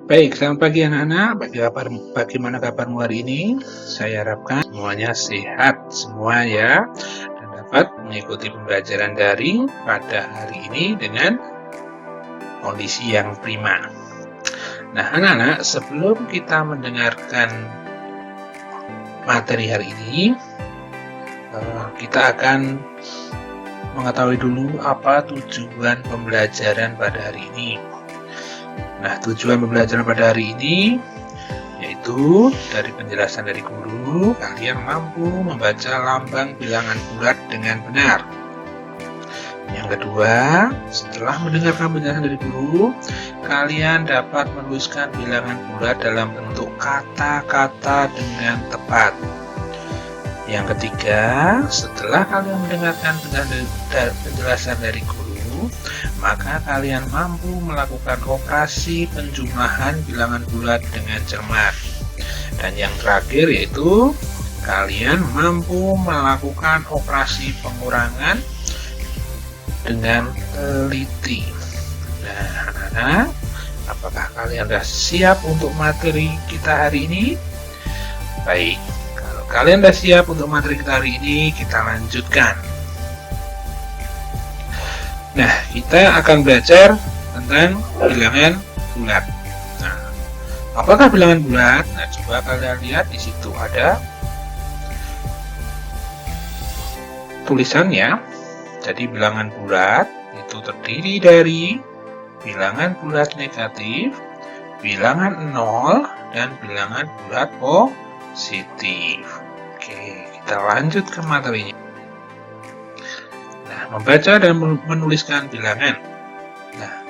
Baik, selamat pagi anak-anak. Bagaimana kabarmu hari ini? Saya harapkan semuanya sehat semua ya, dan dapat mengikuti pembelajaran daring pada hari ini dengan kondisi yang prima. Nah, anak-anak, sebelum kita mendengarkan materi hari ini, kita akan mengetahui dulu apa tujuan pembelajaran pada hari ini. Nah, tujuan pembelajaran pada hari ini yaitu dari penjelasan dari guru, kalian mampu membaca lambang bilangan bulat dengan benar. Yang kedua, setelah mendengarkan penjelasan dari guru, kalian dapat menuliskan bilangan bulat dalam bentuk kata-kata dengan tepat. Yang ketiga, setelah kalian mendengarkan penjelasan dari guru, maka kalian mampu melakukan operasi penjumlahan bilangan bulat dengan cermat. Dan yang terakhir yaitu kalian mampu melakukan operasi pengurangan dengan teliti. Nah, anak-anak, apakah kalian sudah siap untuk materi kita hari ini? Baik, kalau kalian sudah siap untuk materi kita hari ini, kita lanjutkan. Nah, kita akan belajar tentang bilangan bulat. Nah, apakah bilangan bulat? Nah, coba kalian lihat di situ ada tulisannya. Jadi bilangan bulat itu terdiri dari bilangan bulat negatif, bilangan 0, dan bilangan bulat positif. Oke, kita lanjut ke materinya. Membaca dan menuliskan bilangan. Nah,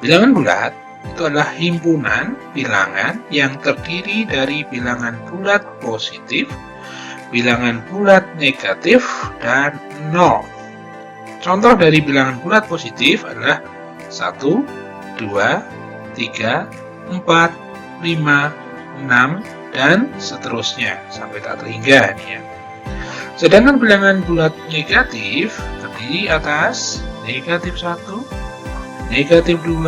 bilangan bulat itu adalah himpunan bilangan yang terdiri dari bilangan bulat positif, bilangan bulat negatif, dan 0. Contoh dari bilangan bulat positif adalah 1, 2, 3, 4, 5, 6, dan seterusnya sampai tak terhingga nih ya. Sedangkan bilangan bulat negatif terdiri atas negatif 1, negatif 2,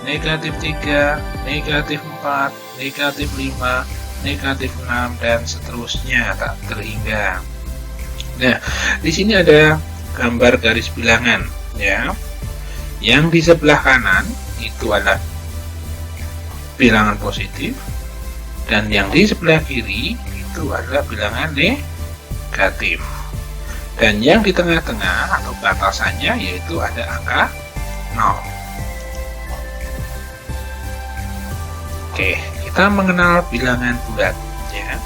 negatif 3, negatif 4, negatif 5, negatif 6, dan seterusnya tak terhingga. Nah, di sini ada gambar garis bilangan ya. Yang di sebelah kanan itu adalah bilangan positif, dan yang di sebelah kiri itu adalah bilangan negatif. Dan yang di tengah-tengah atau batasannya yaitu ada angka 0. Oke, kita mengenal bilangan bulat ya.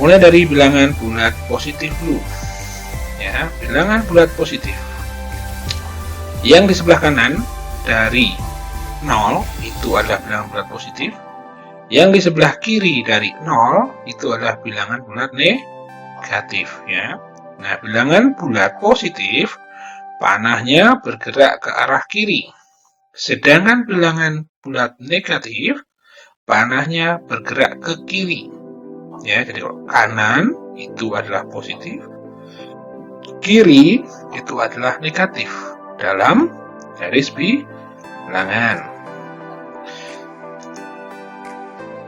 Mulai dari bilangan bulat positif dulu. Ya, bilangan bulat positif. Yang di sebelah kanan dari 0 itu adalah bilangan bulat positif. Yang di sebelah kiri dari 0 itu adalah bilangan bulat negatif ya. Nah, bilangan bulat positif panahnya bergerak ke arah kiri. Sedangkan bilangan bulat negatif panahnya bergerak ke kiri. Ya, jadi kanan itu adalah positif, kiri itu adalah negatif dalam garis bilangan.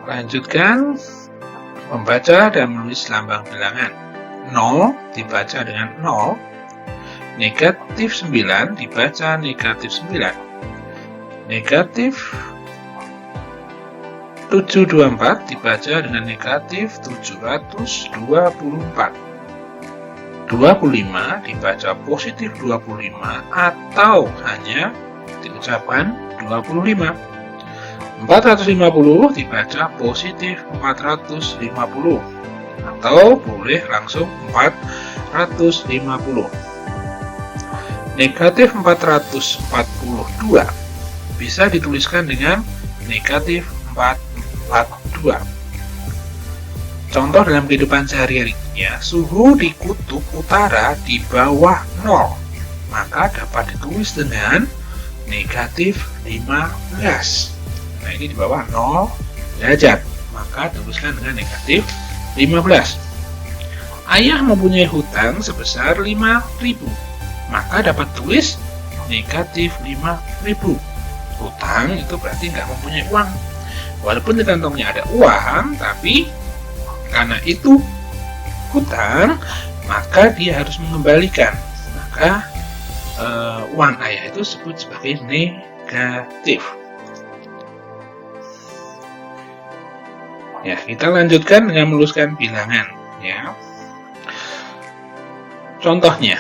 Lanjutkan membaca dan menulis lambang bilangan. 0 dibaca dengan 0, negatif 9 dibaca negatif 9, negatif 724 dibaca dengan negatif 724, 25 dibaca positif 25 atau hanya diucapkan 25. 450 dibaca positif 450 atau boleh langsung 450. Negatif 442 bisa dituliskan dengan negatif 442. Contoh dalam kehidupan sehari-hari ya, suhu di kutub utara di bawah 0 maka dapat ditulis dengan negatif 15. Nah, ini di bawah 0 derajat, maka tuliskan dengan negatif 15. Ayah mempunyai hutang sebesar 5.000, maka dapat tulis negatif 5.000. hutang itu berarti nggak mempunyai uang. Walaupun di kantongnya ada uang, tapi karena itu hutang, maka dia harus mengembalikan. Maka uang ayah itu disebut sebagai negatif. Ya, kita lanjutkan dengan meluluskan bilangan. Ya. Contohnya,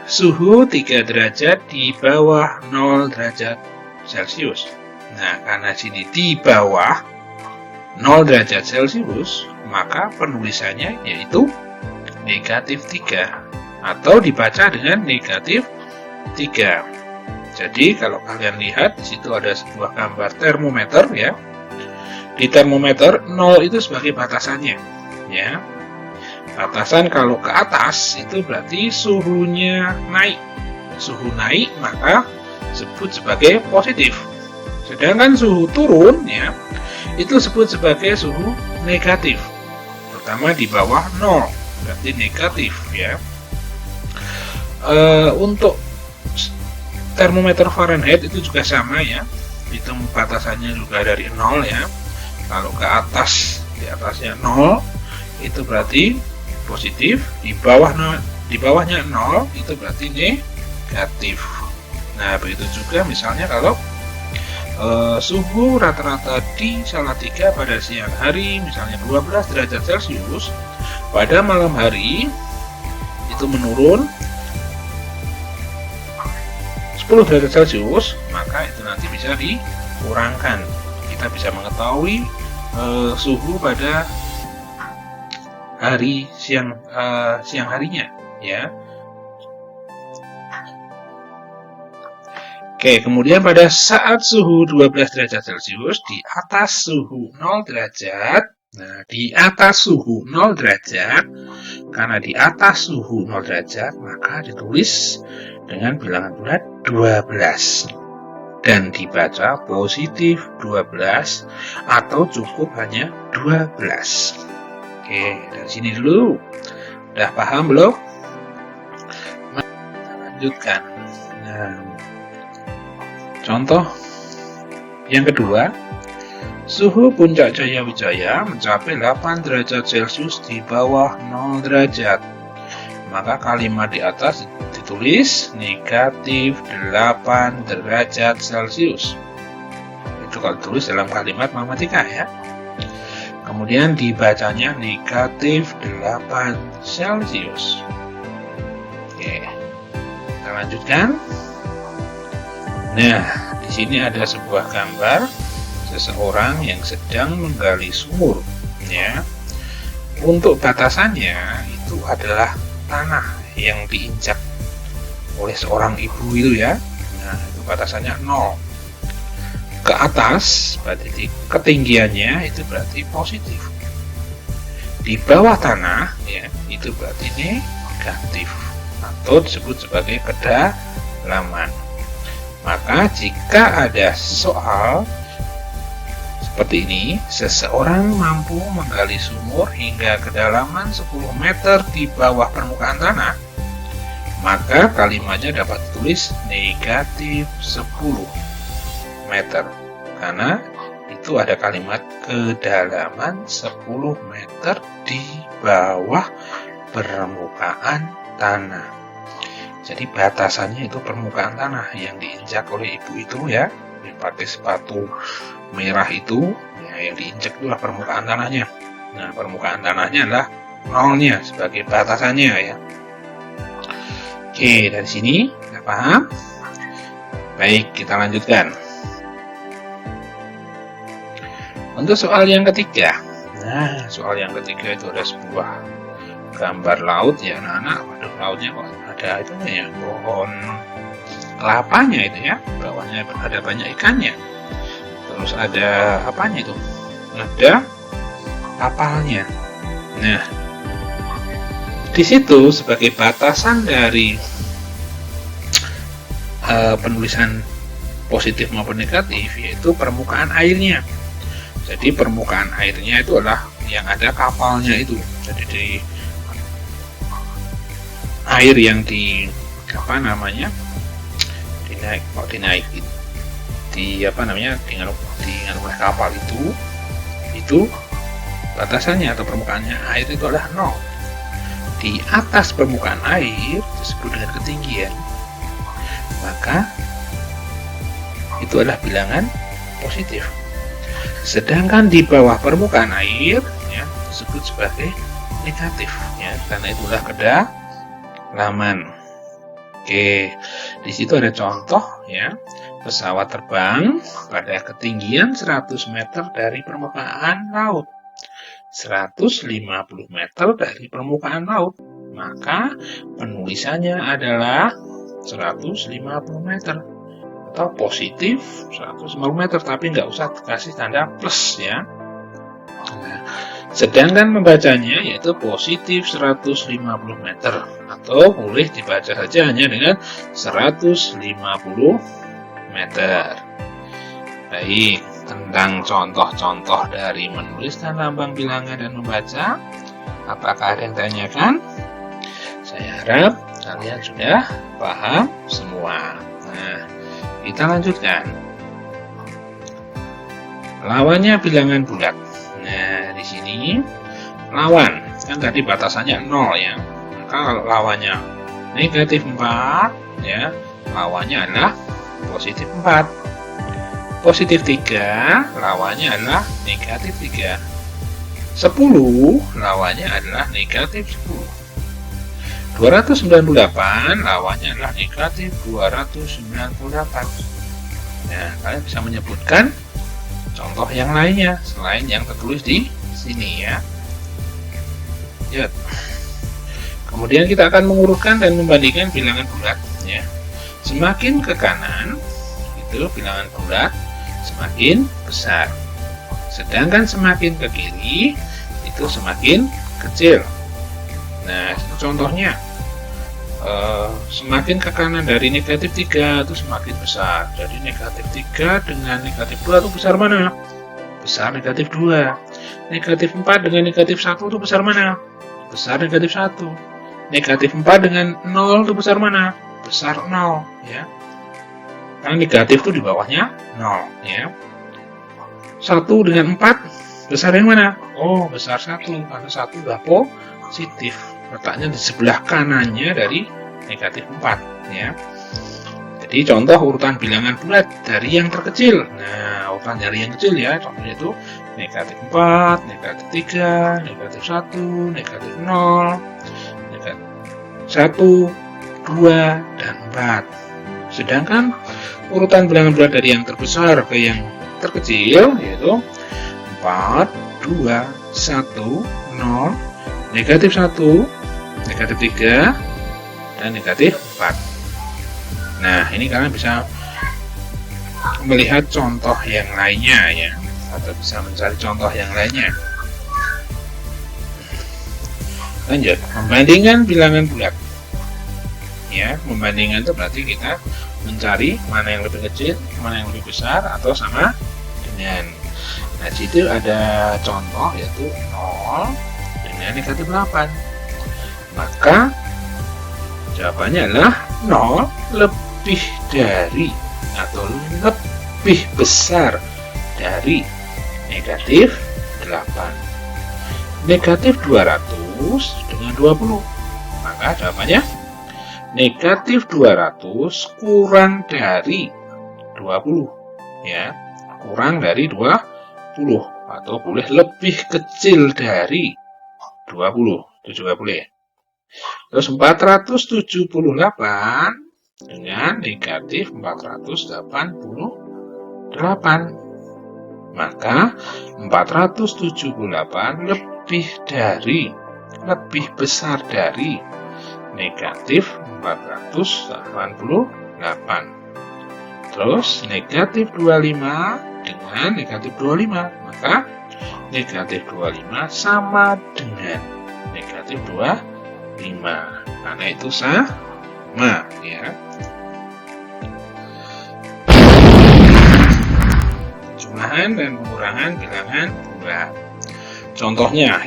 suhu 3 derajat di bawah 0 derajat Celcius. Nah, karena sini di bawah 0 derajat Celcius, maka penulisannya yaitu negatif 3 atau dibaca dengan negatif 3. Jadi kalau kalian lihat di situ ada sebuah gambar termometer ya. Di termometer 0 itu sebagai batasannya ya. Batasan kalau ke atas itu berarti suhunya naik. Suhu naik maka disebut sebagai positif. Sedangkan suhu turun ya, itu disebut sebagai suhu negatif. Terutama di bawah 0, berarti negatif ya. Untuk termometer Fahrenheit itu juga sama ya. Itu batasannya juga dari 0 ya. Kalau ke atas, di atasnya 0, itu berarti positif. Di bawahnya 0, itu berarti negatif. Nah, begitu juga misalnya kalau suhu rata-rata di Salatiga pada siang hari misalnya 12 derajat Celcius, pada malam hari itu menurun 10 derajat Celcius, maka itu nanti bisa dikurangkan. Kita bisa mengetahui suhu pada hari siang harinya ya. Oke, kemudian pada saat suhu 12 derajat Celcius di atas suhu 0 derajat, nah di atas suhu 0 derajat, karena di atas suhu 0 derajat, maka ditulis dengan bilangan bulat 12 dan dibaca positif 12 atau cukup hanya 12. Oke, dari sini dulu. Udah paham belum? Lanjutkan. Nah, contoh yang kedua, suhu puncak Jayawijaya mencapai 8 derajat Celcius di bawah 0 derajat. Maka kalimat di atas ditulis negatif 8 derajat Celcius. Itu kalau ditulis dalam kalimat matematika ya. Kemudian dibacanya negatif 8 Celcius. Oke, kita lanjutkan. Nah, di sini ada sebuah gambar seseorang yang sedang menggali sumur, ya. Untuk batasannya itu adalah tanah yang diinjak oleh seorang ibu itu ya. Nah, itu batasannya 0. Ke atas berarti ketinggiannya itu berarti positif. Di bawah tanah ya, itu berarti negatif atau disebut sebagai kedalaman. Maka jika ada soal seperti ini, seseorang mampu menggali sumur hingga kedalaman 10 meter di bawah permukaan tanah, maka kalimatnya dapat ditulis negatif 10 meter, karena itu ada kalimat kedalaman 10 meter di bawah permukaan tanah. Jadi batasannya itu permukaan tanah yang diinjak oleh ibu itu ya, pakai sepatu merah itu ya, yang diinjak itulah permukaan tanahnya. Nah, permukaan tanahnya adalah nolnya sebagai batasannya ya. Oke, dari sini kita paham. Baik, kita lanjutkan. Untuk soal yang ketiga. Nah, soal yang ketiga itu ada sebuah gambar laut ya anak-anak. Waduh, lautnya kok ada itunya ya, pohon kelapanya itu ya, bawahnya ada banyak ikannya. Terus ada apanya itu? Ada kapalnya. Nah, di situ sebagai batasan dari penulisan positif maupun negatif yaitu permukaan airnya. Jadi permukaan airnya itu adalah yang ada kapalnya itu. Jadi di air yang di oleh kapal itu batasannya atau permukaannya air itu adalah 0. Di atas permukaan air disebut dengan ketinggian, maka itu adalah bilangan positif. Sedangkan di bawah permukaan air ya, disebut sebagai negatif ya, karena itulah kedalaman. Oke, di situ ada contoh ya, pesawat terbang pada ketinggian 100 meter dari permukaan laut, 150 meter dari permukaan laut, maka penulisannya adalah 150 meter atau positif 150 meter, tapi nggak usah kasih tanda plus ya. Nah, sedangkan membacanya yaitu positif 150 meter, atau boleh dibaca saja hanya dengan 150 meter. Baik, tentang contoh-contoh dari menuliskan lambang bilangan dan membaca, apakah ada yang tanyakan? Saya harap kalian sudah paham semua. Nah, kita lanjutkan. Lawannya bilangan bulat. Nah, di sini lawan, kan tadi batasannya 0 ya. Maka lawannya negatif 4 ya, lawannya adalah positif 4. Positif 3 lawannya adalah negatif 3. 10 lawannya adalah negatif 10. 298 lawannya adalah negatif 298. Nah, kalian bisa menyebutkan contoh yang lainnya selain yang tertulis di sini ya. Ya. Kemudian kita akan mengurutkan dan membandingkan bilangan bulat ya. Semakin ke kanan itu bilangan bulat semakin besar. Sedangkan semakin ke kiri itu semakin kecil. Nah, contohnya semakin ke kanan dari negatif 3 itu semakin besar. Jadi negatif 3 dengan negatif 2 itu besar mana? Besar negatif 2. Negatif 4 dengan negatif 1 itu besar mana? Besar negatif 1. Negatif 4 dengan 0 itu besar mana? Besar 0 ya. Karena negatif itu di bawahnya 0 ya. 1 dengan 4 besar yang mana? Oh, besar 1, karena 1 udah positif. Letaknya di sebelah kanannya dari negatif 4 ya. Jadi contoh urutan bilangan bulat dari yang terkecil. Nah, urutan dari yang kecil ya, contohnya itu negatif 4, negatif 3, negatif 1, negatif 0, negatif 1, 2, dan 4. Sedangkan urutan bilangan bulat dari yang terbesar ke yang terkecil yaitu 4, 2, 1, 0, negatif 1, negatif 3, dan negatif 4. Nah, ini kalian bisa melihat contoh yang lainnya ya, atau bisa mencari contoh yang lainnya. Lanjut, membandingkan bilangan bulat. Ya, membandingkan itu berarti kita mencari mana yang lebih kecil, mana yang lebih besar, atau sama dengan. Nah, di situ ada contoh yaitu 0 dengan negatif 8. Maka jawabannya adalah 0 lebih dari atau lebih besar dari negatif 8. Negatif 200 dengan 20. Maka jawabannya negatif 200 kurang dari 20 ya, kurang dari 20 atau boleh lebih kecil dari 20 itu juga boleh. Terus 478 dengan negatif 488, maka 478 lebih besar dari negatif 488. Terus negatif 25 dengan negatif 25, maka negatif 25 sama dengan negatif 25, karena itu sama ya. Jumlahan dan pengurangan bilangan bulat. Contohnya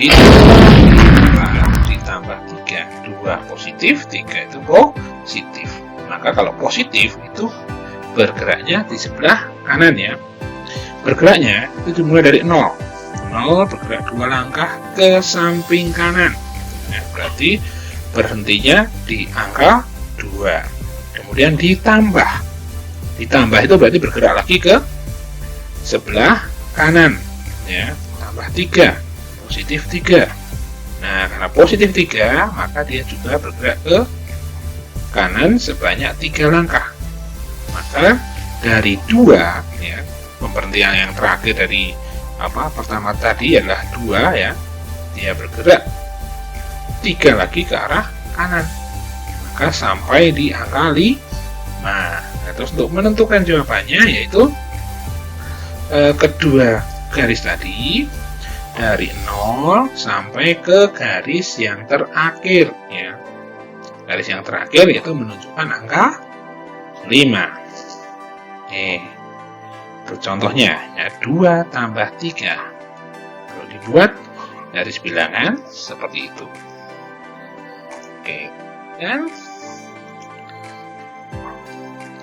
ditambah 3, 2 positif, 3 itu positif. Maka kalau positif itu bergeraknya di sebelah kanan ya. Bergeraknya itu dimulai dari 0. 0 bergerak 2 langkah ke samping kanan. Nah, berarti berhentinya di angka 2. Kemudian ditambah. Ditambah itu berarti bergerak lagi ke sebelah kanan ya, tambah 3, positif 3. Nah, karena positif 3, maka dia juga bergerak ke kanan sebanyak 3 langkah. Maka dari 2 ya, pemberhentian yang terakhir dari pertama tadi adalah 2 ya, dia bergerak 3 lagi ke arah kanan, maka sampai di angka 5. Nah, terus untuk menentukan jawabannya yaitu kedua garis tadi dari 0 sampai ke garis yang terakhir ya. Garis yang terakhir yaitu menunjukkan angka 5. Contohnya ya, 2 tambah 3. Kalau dibuat garis bilangan seperti itu. Dan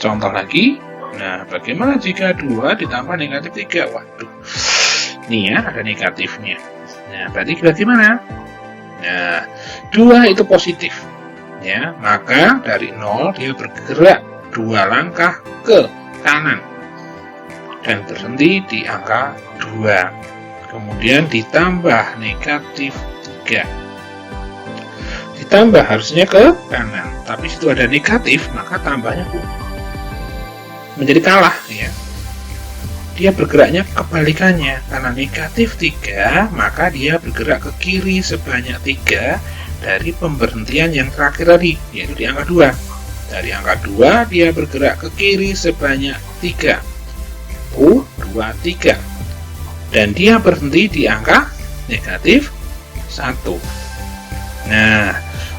contoh lagi. Nah, bagaimana jika 2 ditambah negatif 3? Waduh, nih ya, ada negatifnya. Nah, berarti bagaimana? Nah, 2 itu positif ya, maka dari 0 dia bergerak 2 langkah ke kanan dan berhenti di angka 2. Kemudian ditambah negatif 3. Ditambah harusnya ke kanan, tapi situ ada negatif, maka tambahnya menjadi kalah ya. Dia bergeraknya kebalikannya, karena negatif 3, maka dia bergerak ke kiri sebanyak 3 dari pemberhentian yang terakhir tadi, yaitu di angka 2. Dari angka 2 dia bergerak ke kiri sebanyak 3. 2, 3. Dan dia berhenti di angka negatif 1. Nah,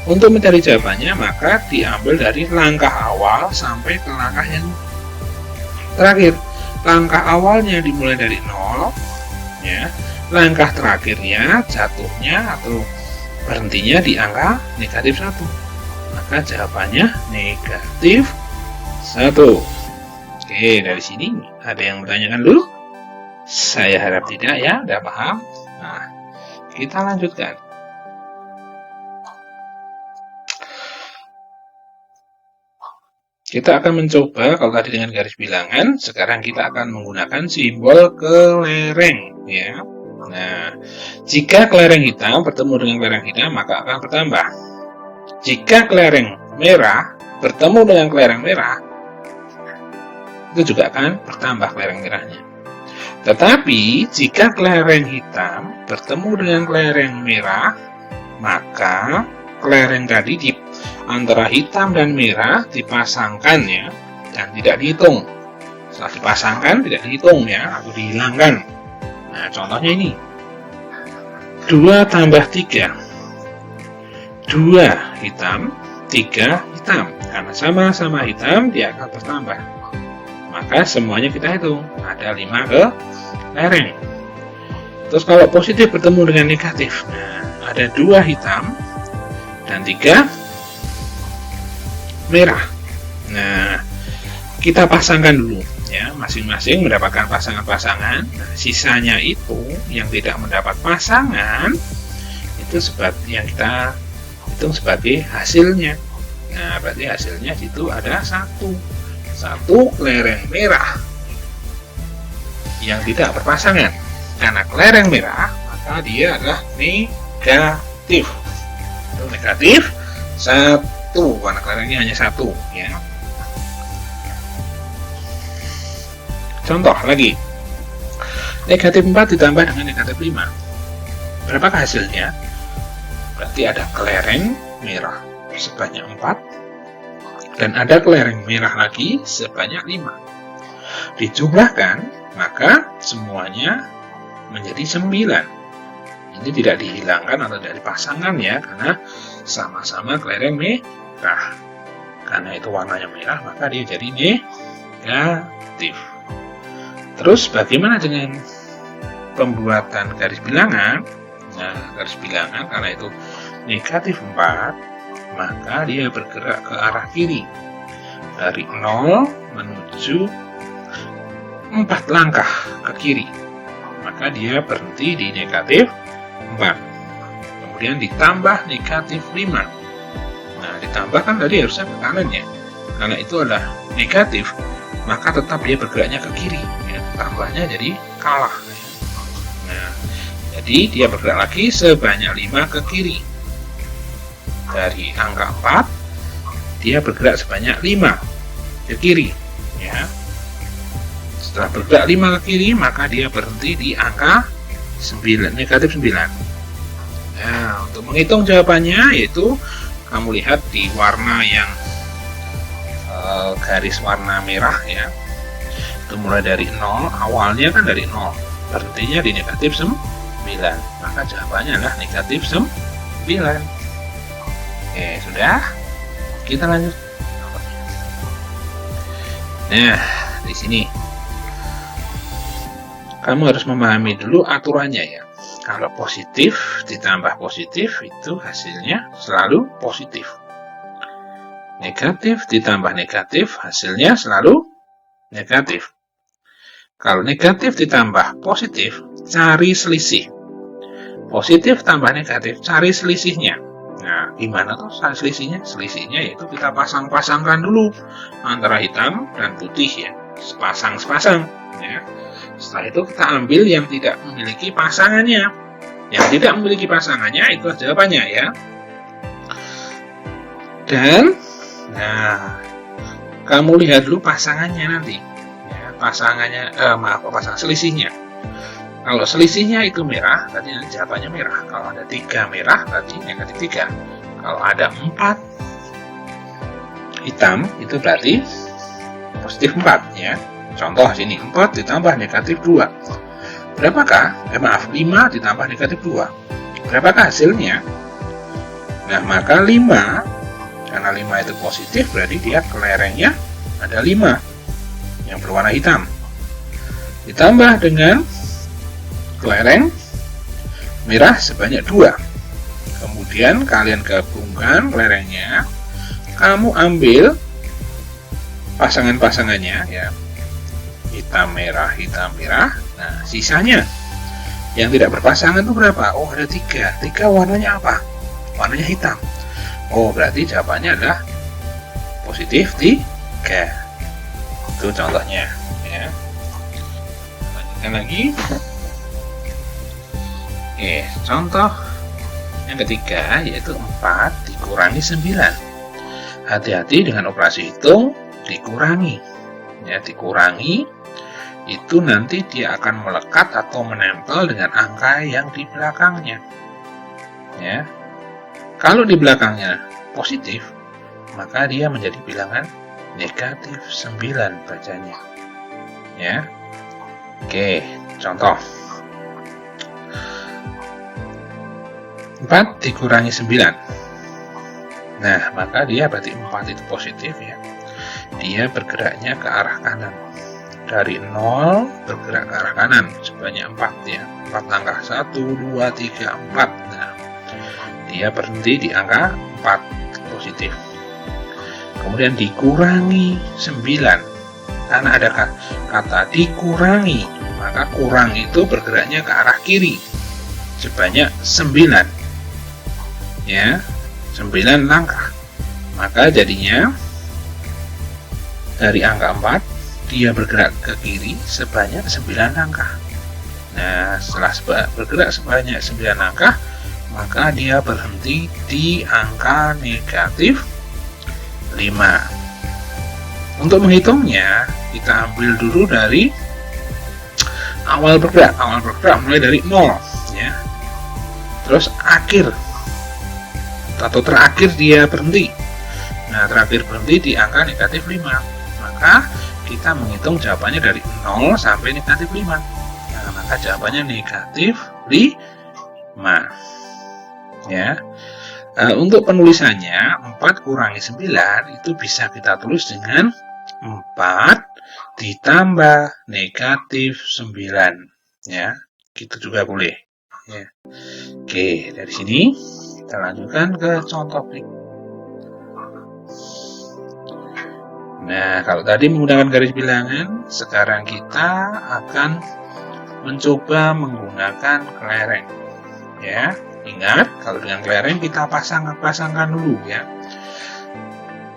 untuk mencari jawabannya maka diambil dari langkah awal sampai ke langkah yang terakhir. Langkah awalnya dimulai dari 0 ya. Langkah terakhirnya jatuhnya atau berhentinya di angka negatif 1. Maka jawabannya negatif 1. Oke, dari sini ada yang bertanyakan dulu? Saya harap tidak ya, udah paham. Nah, kita lanjutkan. Kita akan mencoba, kalau tadi dengan garis bilangan, sekarang kita akan menggunakan simbol kelereng ya. Nah, jika kelereng hitam bertemu dengan kelereng hitam, maka akan bertambah. Jika kelereng merah bertemu dengan kelereng merah, itu juga akan bertambah kelereng merahnya. Tetapi jika kelereng hitam bertemu dengan kelereng merah, maka kelereng tadi di antara hitam dan merah dipasangkan ya, dan tidak dihitung. Setelah dipasangkan tidak dihitung ya, atau dihilangkan. Nah, contohnya ini 2 tambah 3. 2 hitam, 3 hitam. Karena sama-sama hitam, dia akan bertambah. Maka semuanya kita hitung. Ada 5 kelereng. Terus kalau positif bertemu dengan negatif, nah, ada 2 hitam dan 3 merah. Nah, kita pasangkan dulu ya, masing-masing mendapatkan pasangan-pasangan. Nah, sisanya itu yang tidak mendapat pasangan itu yang kita hitung sebagai hasilnya. Nah, berarti hasilnya itu ada 1 kelereng merah yang tidak berpasangan. Karena kelereng merah, maka dia adalah negatif. Itu negatif 1, karena kelerengnya hanya 1 ya. Contoh lagi, negatif 4 ditambah dengan negatif 5. Berapakah hasilnya? Berarti ada kelereng merah sebanyak 4 dan ada kelereng merah lagi sebanyak 5. Dijumlahkan, maka semuanya menjadi 9. Ini tidak dihilangkan atau dari pasangan ya, karena sama-sama kelereng merah. Karena itu warnanya merah, maka dia jadi negatif. Terus bagaimana dengan pembuatan garis bilangan? Nah, garis bilangan karena itu negatif 4, maka dia bergerak ke arah kiri. dari 0 menuju 4 langkah ke kiri, maka dia berhenti di negatif 4. Kemudian ditambah negatif 5. Nah, ditambah kan tadi harusnya ke kanan ya. Karena itu adalah negatif, maka tetap dia bergeraknya ke kiri. Ya, tambahnya jadi kalah. Nah, jadi dia bergerak lagi sebanyak 5 ke kiri. Dari angka 4, dia bergerak sebanyak 5 ke kiri. Ya. Setelah bergerak 5 ke kiri, maka dia berhenti di angka 9, negatif 9. Nah, untuk menghitung jawabannya yaitu kamu lihat di warna yang garis warna merah ya. Itu mulai dari 0, awalnya kan dari 0, berhentinya di negatif 9. Maka jawabannya adalah negatif 9. Oke, sudah. Kita lanjut. Nah, di sini kamu harus memahami dulu aturannya ya. Kalau positif ditambah positif itu hasilnya selalu positif. Negatif ditambah negatif hasilnya selalu negatif. Kalau negatif ditambah positif, cari selisih. Positif tambah negatif, cari selisihnya. Nah, gimana tuh cari selisihnya? Selisihnya yaitu kita pasang-pasangkan dulu antara hitam dan putih ya. Sepasang-sepasang ya. Setelah itu kita ambil yang tidak memiliki pasangannya. Yang tidak memiliki pasangannya itu jawabannya ya. Dan nah, kamu lihat dulu pasangannya nanti. Ya, pasangannya pasang selisihnya. Kalau selisihnya itu merah, berarti jawabannya merah. Kalau ada 3 merah, berarti negatif 3. Kalau ada 4 hitam, itu berarti positif 4 ya. Contoh sini, 4 ditambah negatif 2. Berapakah? 5 ditambah negatif 2. Berapakah hasilnya? Nah, maka 5, karena 5 itu positif, berarti dia kelerengnya ada 5 yang berwarna hitam. Ditambah dengan kelereng merah sebanyak 2. Kemudian kalian gabungkan kelerengnya, kamu ambil pasangan-pasangannya ya. Hitam merah. Nah, sisanya yang tidak berpasangan itu berapa? Oh, ada 3. 3 warnanya apa? Warnanya hitam. Oh, berarti jawabannya adalah positif 3. Itu contohnya ya. Lanjutkan lagi. Oke, contoh yang ketiga yaitu 4 dikurangi 9. Hati-hati dengan operasi hitung dikurangi. Ya, dikurangi itu nanti dia akan melekat atau menempel dengan angka yang di belakangnya. Ya. Kalau di belakangnya positif, maka dia menjadi bilangan negatif 9 bacanya. Ya. Oke, contoh. 4 dikurangi 9. Nah, maka dia berarti 4 itu positif ya. Dia bergeraknya ke arah kanan. Dari 0 bergerak ke arah kanan sebanyak 4 ya. 4 langkah. 1, 2, 3, 4. Nah, dia berhenti di angka 4 positif. Kemudian dikurangi 9. Karena ada kata dikurangi, maka kurang itu bergeraknya ke arah kiri sebanyak 9. Ya, 9 langkah. Maka jadinya dari angka 4 dia bergerak ke kiri sebanyak 9 langkah. Nah, setelah bergerak sebanyak 9 langkah, maka dia berhenti di angka negatif 5. Untuk menghitungnya, kita ambil dulu dari awal bergerak. Awal bergerak mulai dari 0 ya. Terus akhir atau terakhir dia berhenti. Nah, terakhir berhenti di angka negatif 5. Maka kita menghitung jawabannya dari 0 sampai negatif 5. Nah, maka jawabannya negatif 5. Ya. Untuk penulisannya 4 kurangi 9 itu bisa kita tulis dengan 4 ditambah negatif 9. Ya, gitu juga boleh. Ya. Oke, dari sini kita lanjutkan ke contoh berikut. Nah, kalau tadi menggunakan garis bilangan, sekarang kita akan mencoba menggunakan kelereng. Ya, ingat kalau dengan kelereng kita pasangkan dulu ya.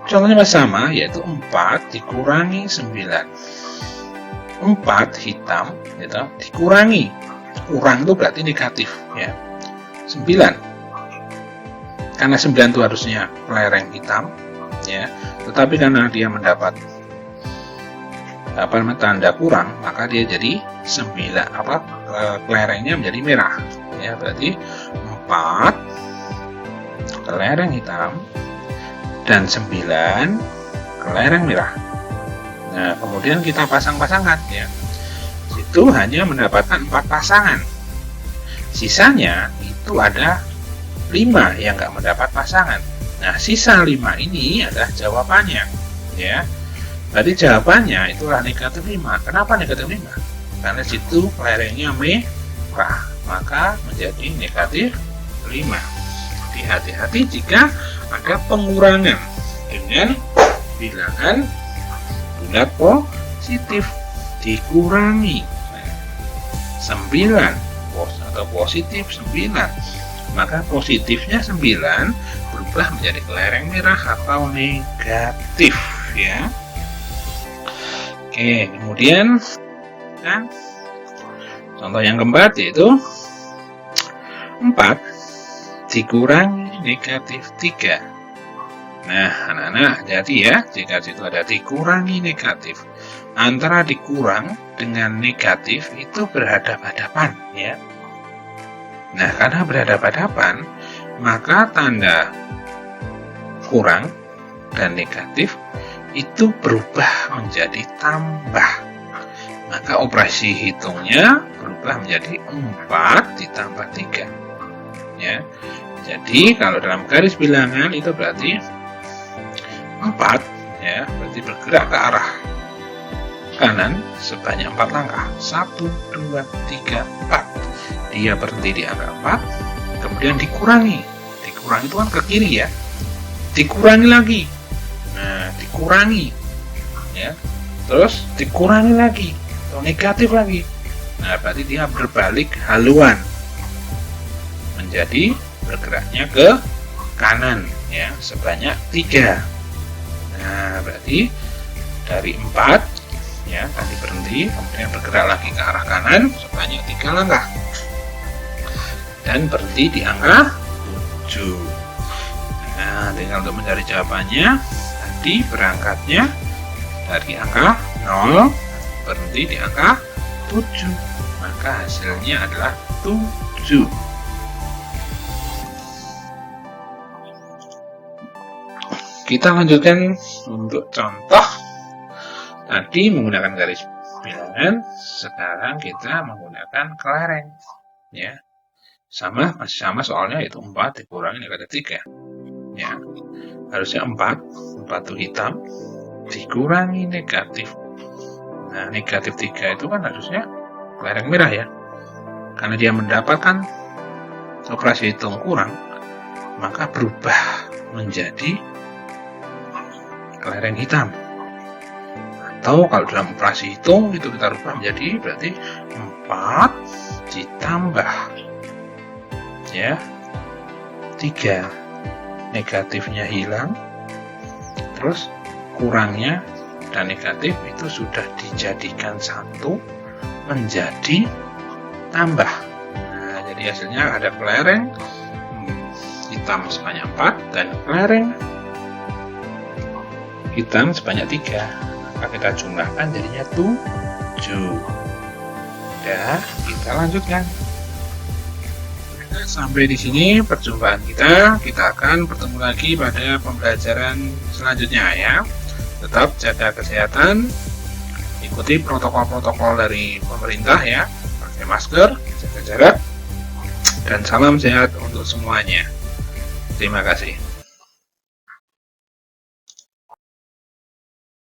Contohnya masih sama, yaitu 4 dikurangi 9. 4 hitam gitu, dikurangi. Kurang itu berarti negatif ya. 9. Karena 9 itu harusnya kelereng hitam ya. Tetapi karena dia mendapat tanda kurang, maka dia jadi 9 kelerengnya menjadi merah ya. Berarti 4 kelereng hitam dan 9 kelereng merah. Nah, kemudian kita pasang-pasangkan ya. Itu hanya mendapatkan 4 pasangan. Sisanya itu ada 5 yang nggak mendapat pasangan. Nah, sisa 5 ini adalah jawabannya ya. Berarti jawabannya itulah negatif 5. Kenapa negatif 5? Karena situ kelerengnya merah, maka menjadi negatif 5. Jadi hati-hati jika ada pengurangan dengan bilangan bulat positif, dikurangi 9 atau positif 9, maka positifnya 9 berubah menjadi kelereng merah atau negatif ya. Oke, kemudian contoh yang keempat yaitu 4 dikurangi negatif 3. Nah, anak-anak jadi ya, jika situ ada dikurangi negatif, antara dikurang dengan negatif itu berhadapan-hadapan ya. Nah, karena berhadapan-hadapan, maka tanda kurang dan negatif itu berubah menjadi tambah. Maka operasi hitungnya berubah menjadi 4 ditambah 3 ya. Jadi kalau dalam garis bilangan itu berarti 4 ya, berarti bergerak ke arah kanan sebanyak 4 langkah. 1, 2, 3, 4. Dia berhenti di angka 4, kemudian dikurangi. Dikurangi itu kan ke kiri ya. Dikurangi lagi. Nah, dikurangi ya. Terus dikurangi lagi atau negatif lagi. Nah, berarti dia berbalik haluan. Menjadi bergeraknya ke kanan ya, sebanyak 3. Nah, berarti dari 4 ya, tadi berhenti, kemudian bergerak lagi ke arah kanan sebanyak 3 langkah dan berhenti di angka 7. Nah, tinggal untuk mencari jawabannya, tadi berangkatnya dari angka 0, berhenti di angka 7, maka hasilnya adalah 7. Kita lanjutkan untuk contoh. Tadi menggunakan garis bilangan, sekarang kita menggunakan kelereng ya. Masih sama soalnya, yaitu 4 dikurangi negatif 3 ya. Harusnya 4 itu hitam dikurangi negatif. Nah, negatif 3 itu kan harusnya kelereng merah ya. Karena dia mendapatkan operasi hitung kurang, maka berubah menjadi kelereng hitam. Atau kalau dalam operasi hitung itu kita rubah menjadi berarti 4 ditambah ya 3, negatifnya hilang, terus kurangnya dan negatif itu sudah dijadikan satu menjadi tambah. Nah, jadi hasilnya ada kelereng hitam sebanyak 4 dan kelereng hitam sebanyak 3. Maka kita jumlahkan jadinya 7. Udah, kita lanjutkan. Sampai di sini perjumpaan kita. Kita akan bertemu lagi pada pembelajaran selanjutnya ya. Tetap jaga kesehatan, ikuti protokol-protokol dari pemerintah ya. Pakai masker, jaga jarak, dan salam sehat untuk semuanya. Terima kasih.